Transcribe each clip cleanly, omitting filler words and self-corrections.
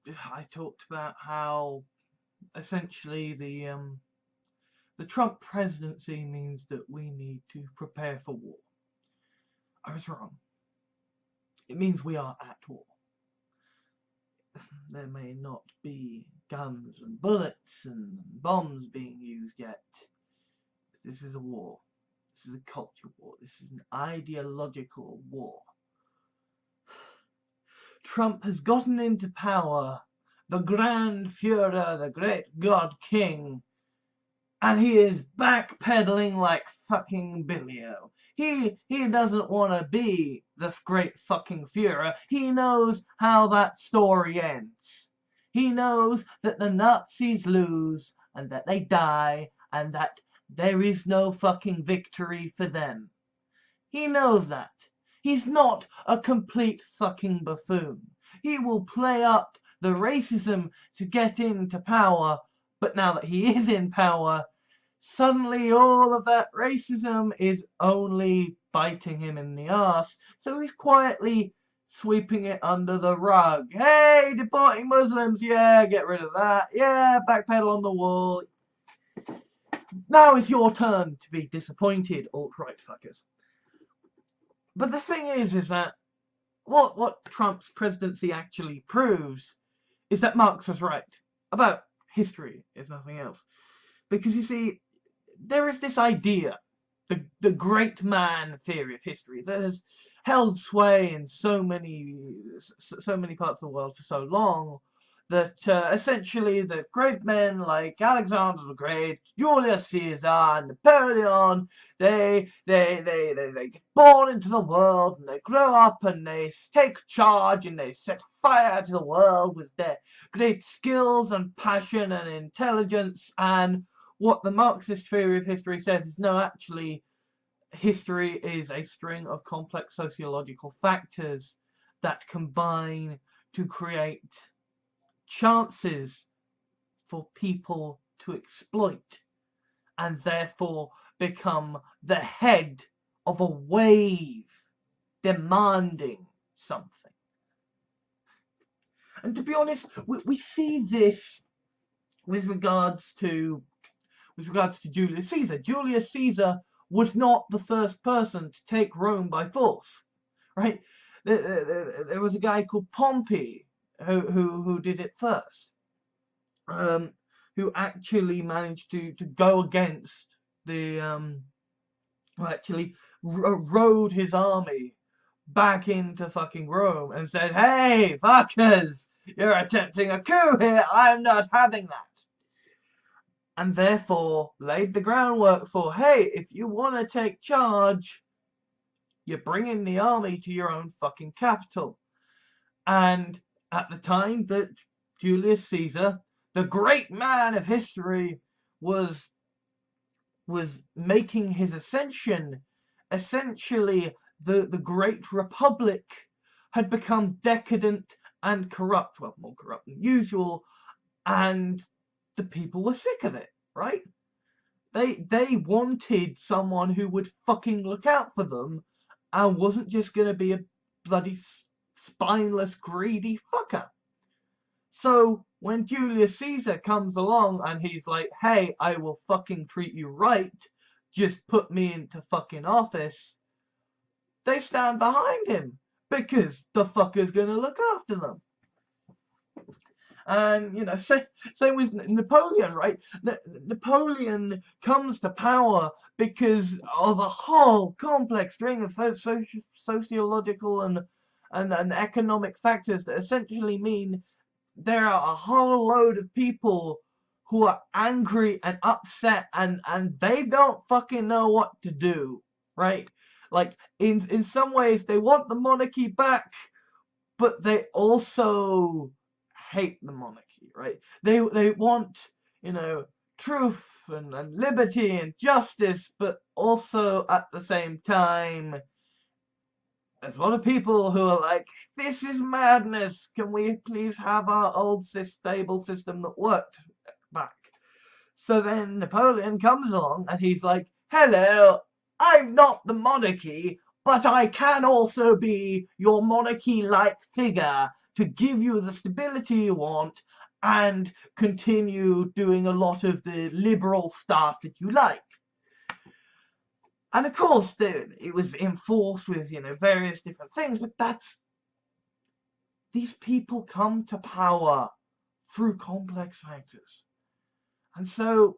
I talked about how essentially the Trump presidency means that we need to prepare for war. I was wrong. It means we are at war. There may not be guns and bullets and bombs being used yet. But this is a war. This is a culture war. This is an ideological war. Trump has gotten into power, the Grand Führer, the great God King, and he is backpedaling like fucking Billio. He doesn't want to be the great fucking Führer. He knows how that story ends. He knows that the Nazis lose and that they die and that there is no fucking victory for them. He knows that. He's not a complete fucking buffoon. He will play up the racism to get into power, but now that he is in power, suddenly all of that racism is only biting him in the ass, so he's quietly sweeping it under the rug. Hey, deporting Muslims, yeah, get rid of that. Yeah, backpedal on the wall. Now it's your turn to be disappointed, alt-right fuckers. But the thing is that what Trump's presidency actually proves is that Marx was right about history, if nothing else. Because you see, there is this idea, the great man theory of history, that has held sway in so many parts of the world for so long, that essentially the great men like Alexander the Great, Julius Caesar, Napoleon, they get born into the world and they grow up and they take charge and they set fire to the world with their great skills and passion and intelligence. And what the Marxist theory of history says is, no, actually, history is a string of complex sociological factors that combine to create chances for people to exploit and therefore become the head of a wave demanding something. And to be honest, we see this with regards to Julius Caesar. Julius Caesar was not the first person to take Rome by force, right? There was a guy called Pompey who did it first, who actually managed to go against who actually rode his army back into fucking Rome and said, "Hey, fuckers, you're attempting a coup here. I'm not having that." And therefore laid the groundwork for, hey, if you want to take charge, you bring in the army to your own fucking capital. And at the time that Julius Caesar, the great man of history, was making his ascension, essentially the Great Republic had become decadent and corrupt, well, more corrupt than usual, and the people were sick of it, right? They wanted someone who would fucking look out for them and wasn't just going to be a bloody spineless, greedy fucker. So when Julius Caesar comes along and he's like, hey, I will fucking treat you right, just put me into fucking office, they stand behind him because the fucker's going to look after them. And, you know, same with Napoleon, right? Napoleon comes to power because of a whole complex string of sociological and economic factors that essentially mean there are a whole load of people who are angry and upset and they don't fucking know what to do, right? Like, in some ways, they want the monarchy back, but they also hate the monarchy, right? They want, you know, truth and liberty and justice, but also at the same time, there's a lot of people who are like, this is madness. Can we please have our old stable system that worked back? So then Napoleon comes along and he's like, hello, I'm not the monarchy, but I can also be your monarchy-like figure to give you the stability you want and continue doing a lot of the liberal stuff that you like. And of course, it was enforced with, various different things, but these people come to power through complex factors. And so,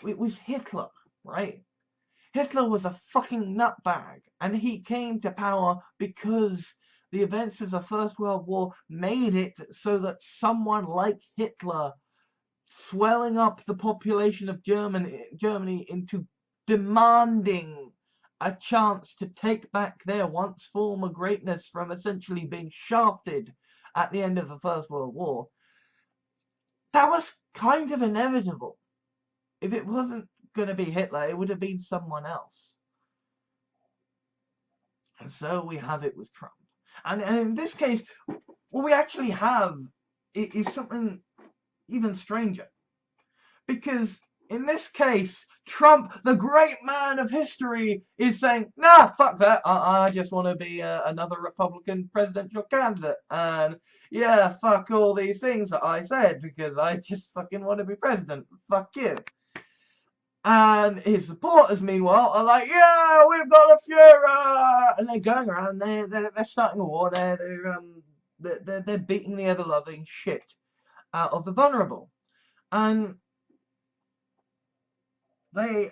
it was Hitler, right? Hitler was a fucking nutbag, and he came to power because the events of the First World War made it so that someone like Hitler, swelling up the population of Germany into demanding a chance to take back their once former greatness from essentially being shafted at the end of the First World War, that was kind of inevitable. If it wasn't going to be Hitler, it would have been someone else. And so we have it with Trump. And in this case, what we actually have is something even stranger. Because in this case, Trump, the great man of history, is saying, nah, fuck that. I just want to be another Republican presidential candidate. And yeah, fuck all these things that I said because I just fucking want to be president. Fuck you. And his supporters, meanwhile, are like, yeah, we've got a Führer! And they're going around, they're starting a war, they're beating the ever-loving shit out of the vulnerable. And they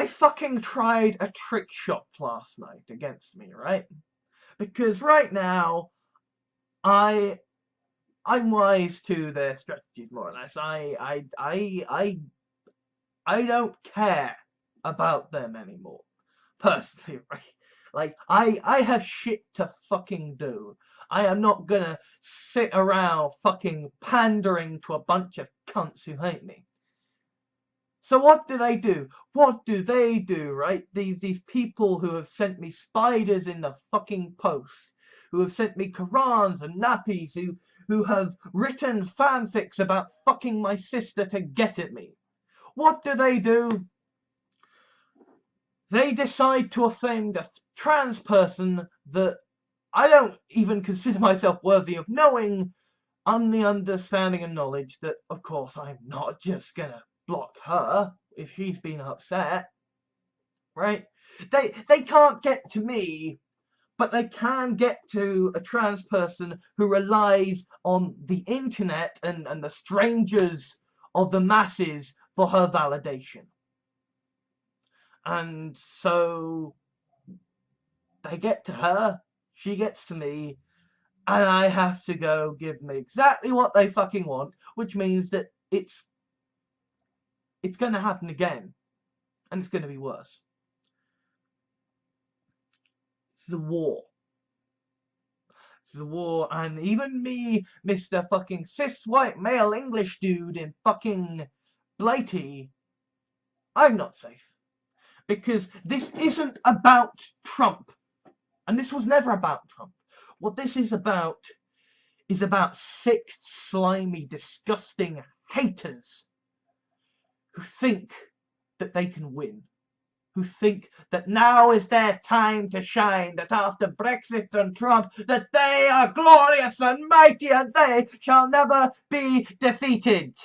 fucking tried a trick shot last night against me, right? Because right now, I'm wise to their strategies, more or less. I don't care about them anymore, personally, right? Like, I have shit to fucking do. I am not gonna sit around fucking pandering to a bunch of cunts who hate me. So what do they do? What do they do, right? These people who have sent me spiders in the fucking post, who have sent me Qurans and nappies, who have written fanfics about fucking my sister to get at me. What do? They decide to offend a trans person that I don't even consider myself worthy of knowing, on the understanding and knowledge that, of course, I'm not just gonna block her if she's been upset, right? They can't get to me, but they can get to a trans person who relies on the internet and the strangers of the masses for her validation. And so they get to her, she gets to me, and I have to go give them exactly what they fucking want, which means that it's going to happen again, and it's going to be worse. It's the war. It's the war, and even me, Mr. fucking cis white male English dude in fucking Blighty, I'm not safe. Because this isn't about Trump. And this was never about Trump. What this is about sick, slimy, disgusting haters who think that they can win. Who think that now is their time to shine, that after Brexit and Trump, that they are glorious and mighty and they shall never be defeated.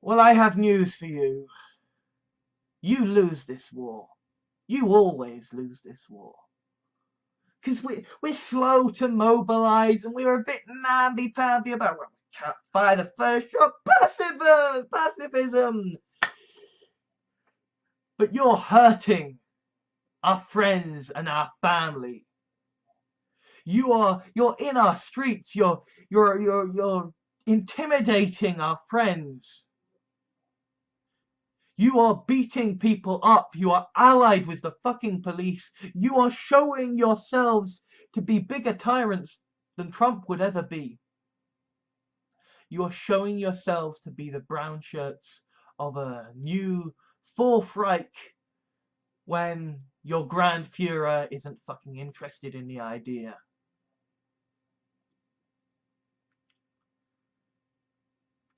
Well, I have news for you. You lose this war. You always lose this war. Because we're slow to mobilise and we're a bit namby-pamby about, well, we can't fire the first shot. Pacifism. But you're hurting our friends and our family. You're in our streets. You're intimidating our friends. You are beating people up. You are allied with the fucking police. You are showing yourselves to be bigger tyrants than Trump would ever be. You are showing yourselves to be the brown shirts of a new Fourth Reich when your Grand Führer isn't fucking interested in the idea.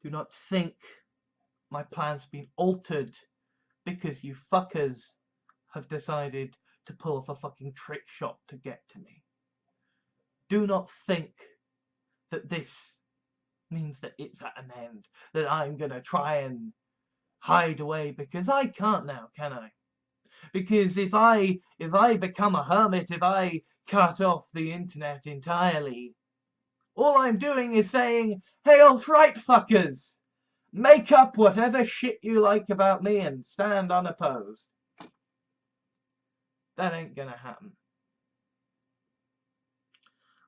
Do not think my plans have been altered because you fuckers have decided to pull off a fucking trick shot to get to me. Do not think that this means that it's at an end, that I'm gonna try and hide away, because I can't now, can I? Because if I become a hermit, if I cut off the internet entirely, all I'm doing is saying, hey, alt-right fuckers, make up whatever shit you like about me and stand unopposed. That ain't gonna happen.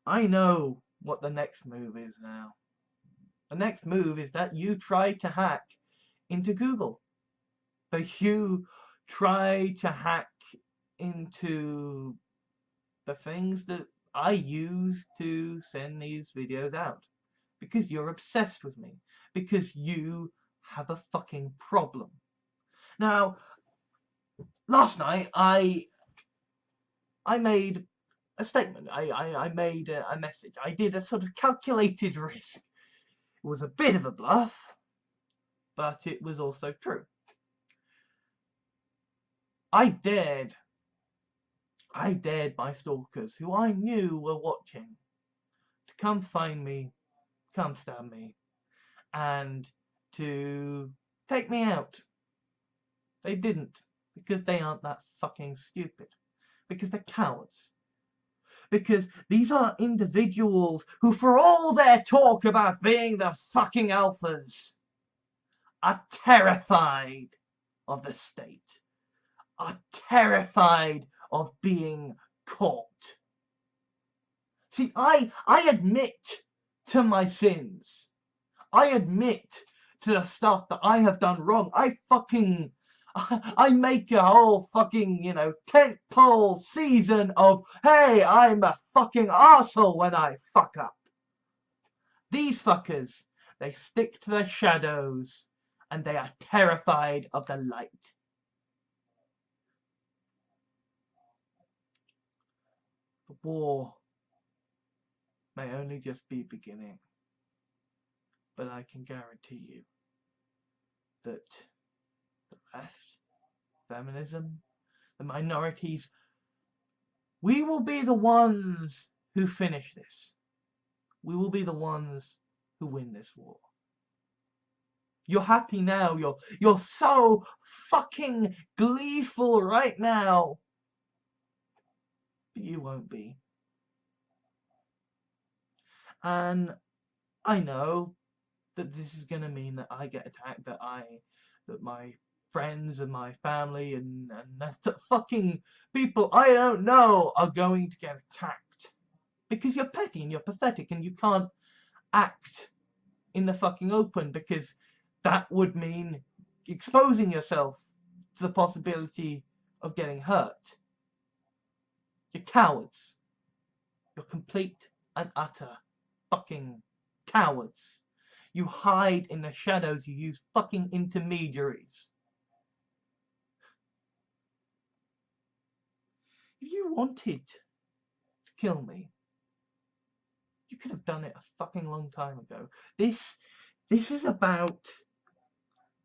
I know what the next move is now. The next move is that you try to hack into Google. That you try to hack into the things that I use to send these videos out. Because you're obsessed with me. Because you have a fucking problem. Now, last night I made a statement. I made a message. I did a sort of calculated risk. It was a bit of a bluff, but it was also true. I dared my stalkers, who I knew were watching, to come find me, come stab me, and to take me out. They didn't, because they aren't that fucking stupid. Because they're cowards. Because these are individuals who, for all their talk about being the fucking alphas, are terrified of the state. Are terrified of being caught. See, I admit to my sins. I admit to the stuff that I have done wrong. I make a whole fucking, tentpole season of, hey, I'm a fucking arsehole when I fuck up. These fuckers, they stick to their shadows and they are terrified of the light. The war may only just be beginning, but I can guarantee you that the left, feminism, the minorities, we will be the ones who finish this. We will be the ones who win this war. You're happy now, you're so fucking gleeful right now, but you won't be. And I know that this is gonna mean that I get attacked, that my friends and my family and the fucking people I don't know are going to get attacked. Because you're petty and you're pathetic and you can't act in the fucking open, because that would mean exposing yourself to the possibility of getting hurt. You're cowards. You're complete and utter fucking cowards. You hide in the shadows. You use fucking intermediaries. If you wanted to kill me, you could have done it a fucking long time ago. This is about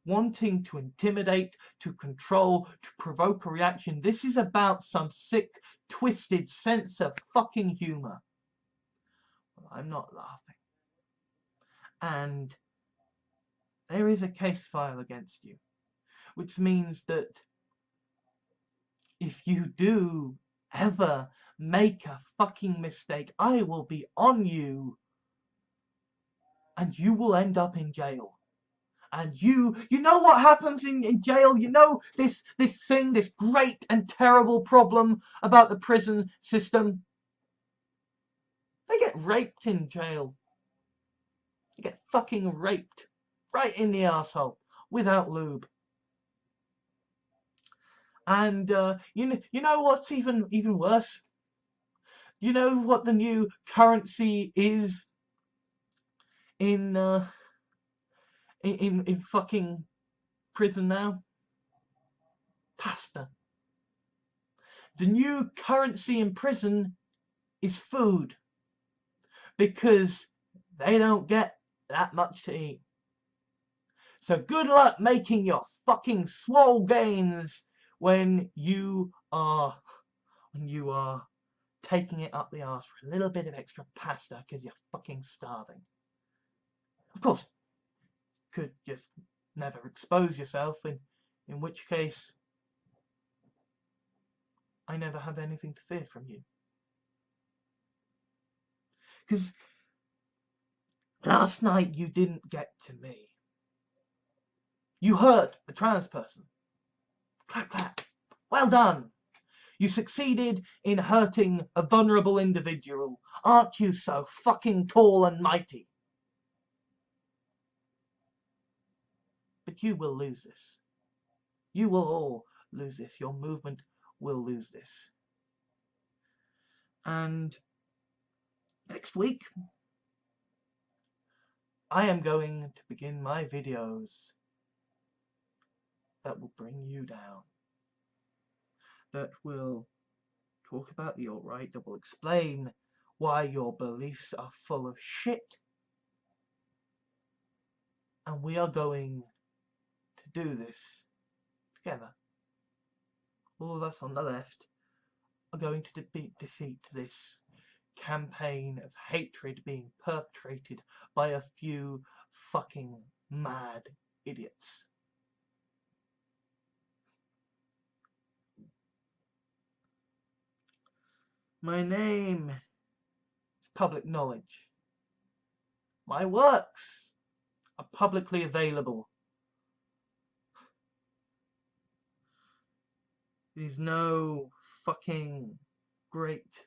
wanting to intimidate, to control, to provoke a reaction. This is about some sick, twisted sense of fucking humor. Well, I'm not laughing. And there is a case file against you, which means that if you do ever make a fucking mistake, I will be on you and you will end up in jail. And you know what happens in jail? You know this thing, this great and terrible problem about the prison system? They get raped in jail. They get fucking raped right in the arsehole without lube. And you know what's even worse? You know what the new currency is in fucking prison now? Pasta. The new currency in prison is food, because they don't get that much to eat. So good luck making your fucking swole gains when you are when you are taking it up the arse for a little bit of extra pasta because you're fucking starving. Of course, you could just never expose yourself, in which case I never have anything to fear from you. Because last night you didn't get to me. You hurt a trans person. Clap, clap. Well done. You succeeded in hurting a vulnerable individual. Aren't you so fucking tall and mighty? But you will lose this. You will all lose this. Your movement will lose this. And next week, I am going to begin my videos that will bring you down. That will talk about the alt-right, that will explain why your beliefs are full of shit. And we are going to do this together. All of us on the left are going to defeat this campaign of hatred being perpetrated by a few fucking mad idiots. My name is public knowledge. My works are publicly available. It is no fucking great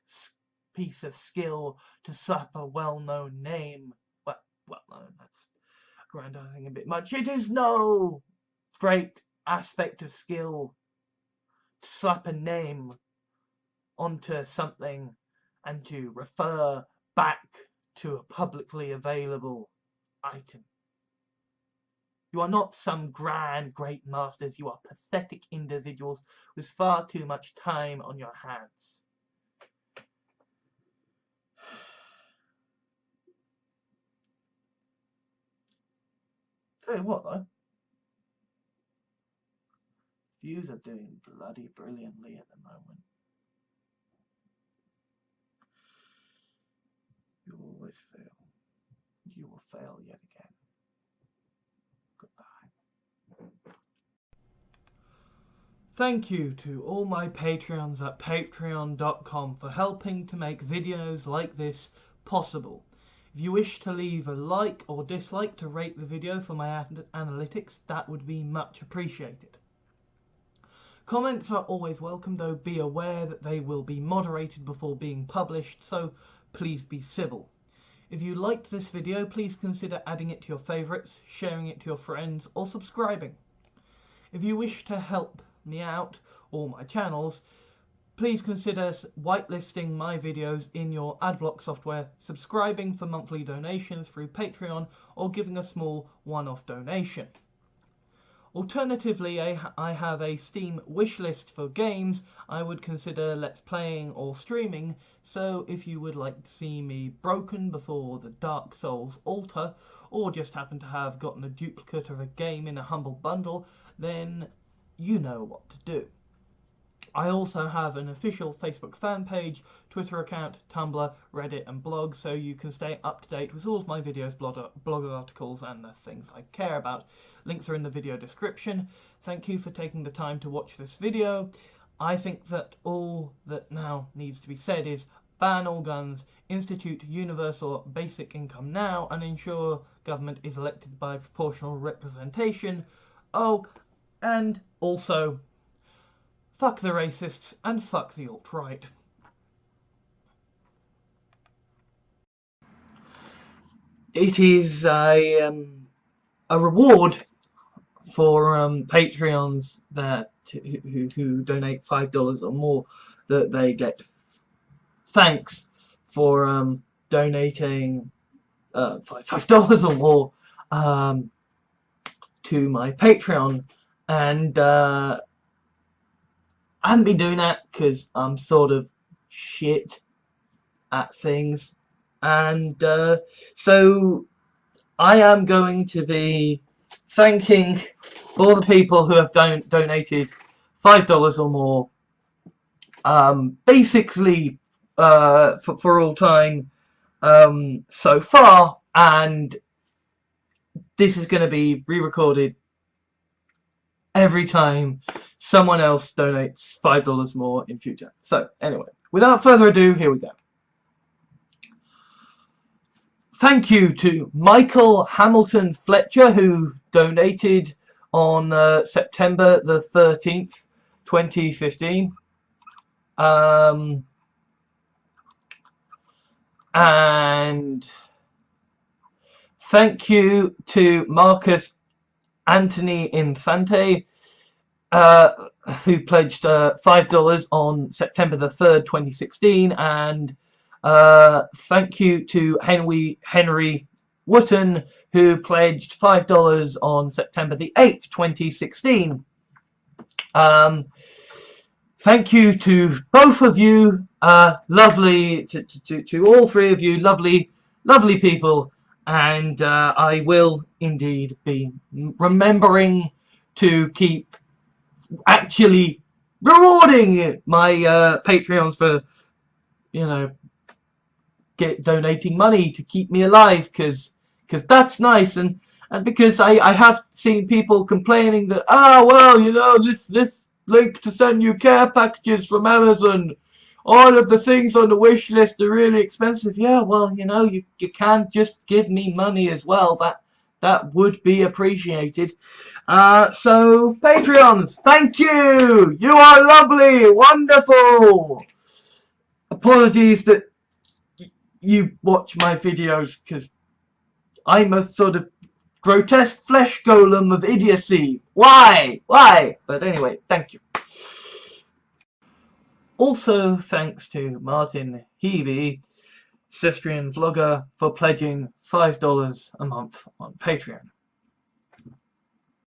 piece of skill to slap a well-known name. Well-known, that's grandizing a bit much. It is no great aspect of skill to slap a name onto something and to refer back to a publicly available item. You are not some grand great masters. You are pathetic individuals with far too much time on your hands. Tell you what though, views are doing bloody brilliantly at the moment. You always fail. You will fail yet again. Goodbye. Thank you to all my Patreons at patreon.com for helping to make videos like this possible. If you wish to leave a like or dislike to rate the video for my analytics, that would be much appreciated. Comments are always welcome, though be aware that they will be moderated before being published, so please be civil. If you liked this video, please consider adding it to your favourites, sharing it to your friends, or subscribing. If you wish to help me out, or my channels, please consider whitelisting my videos in your adblock software, subscribing for monthly donations through Patreon, or giving a small one-off donation. Alternatively, I have a Steam wishlist for games I would consider let's playing or streaming, so if you would like to see me broken before the Dark Souls altar, or just happen to have gotten a duplicate of a game in a humble bundle, then you know what to do. I also have an official Facebook fan page, Twitter account, Tumblr, Reddit and blog, so you can stay up to date with all of my videos, blog articles and the things I care about. Links are in the video description. Thank you for taking the time to watch this video. I think that all that now needs to be said is ban all guns, institute universal basic income now, and ensure government is elected by proportional representation. Oh, and also, fuck the racists and fuck the alt-right. It is a reward for Patreons that who donate $5 or more, that they get thanks for donating $5 or more to my Patreon, and I haven't been doing that because I'm sort of shit at things, and so I am going to be thanking all the people who have donated $5 or more basically for all time so far, and this is going to be re-recorded every time someone else donates $5 more in future. So anyway, without further ado, here we go. Thank you to Michael Hamilton Fletcher, who donated on September the 13th, 2015. And thank you to Marcus Anthony Infante, who pledged $5 on September the 3rd, 2016. And thank you to Henry Wotton, who pledged $5 on September the 8th, 2016. Thank you to both of you, lovely, to all three of you, lovely people, and I will indeed be remembering to keep actually rewarding my Patreons for, you know, donating money to keep me alive, because that's nice, and because I have seen people complaining that, well, you know, this link to send you care packages from Amazon, all of the things on the wish list are really expensive. Yeah, well, you know, you can just give me money as well. That would be appreciated. So Patreons, thank you. You are lovely, wonderful. Apologies that you watch my videos, because I'm a sort of grotesque flesh golem of idiocy. Why? But anyway, thank you. Also thanks to Martin Heavey, Cestrian vlogger, for pledging $5 a month on Patreon.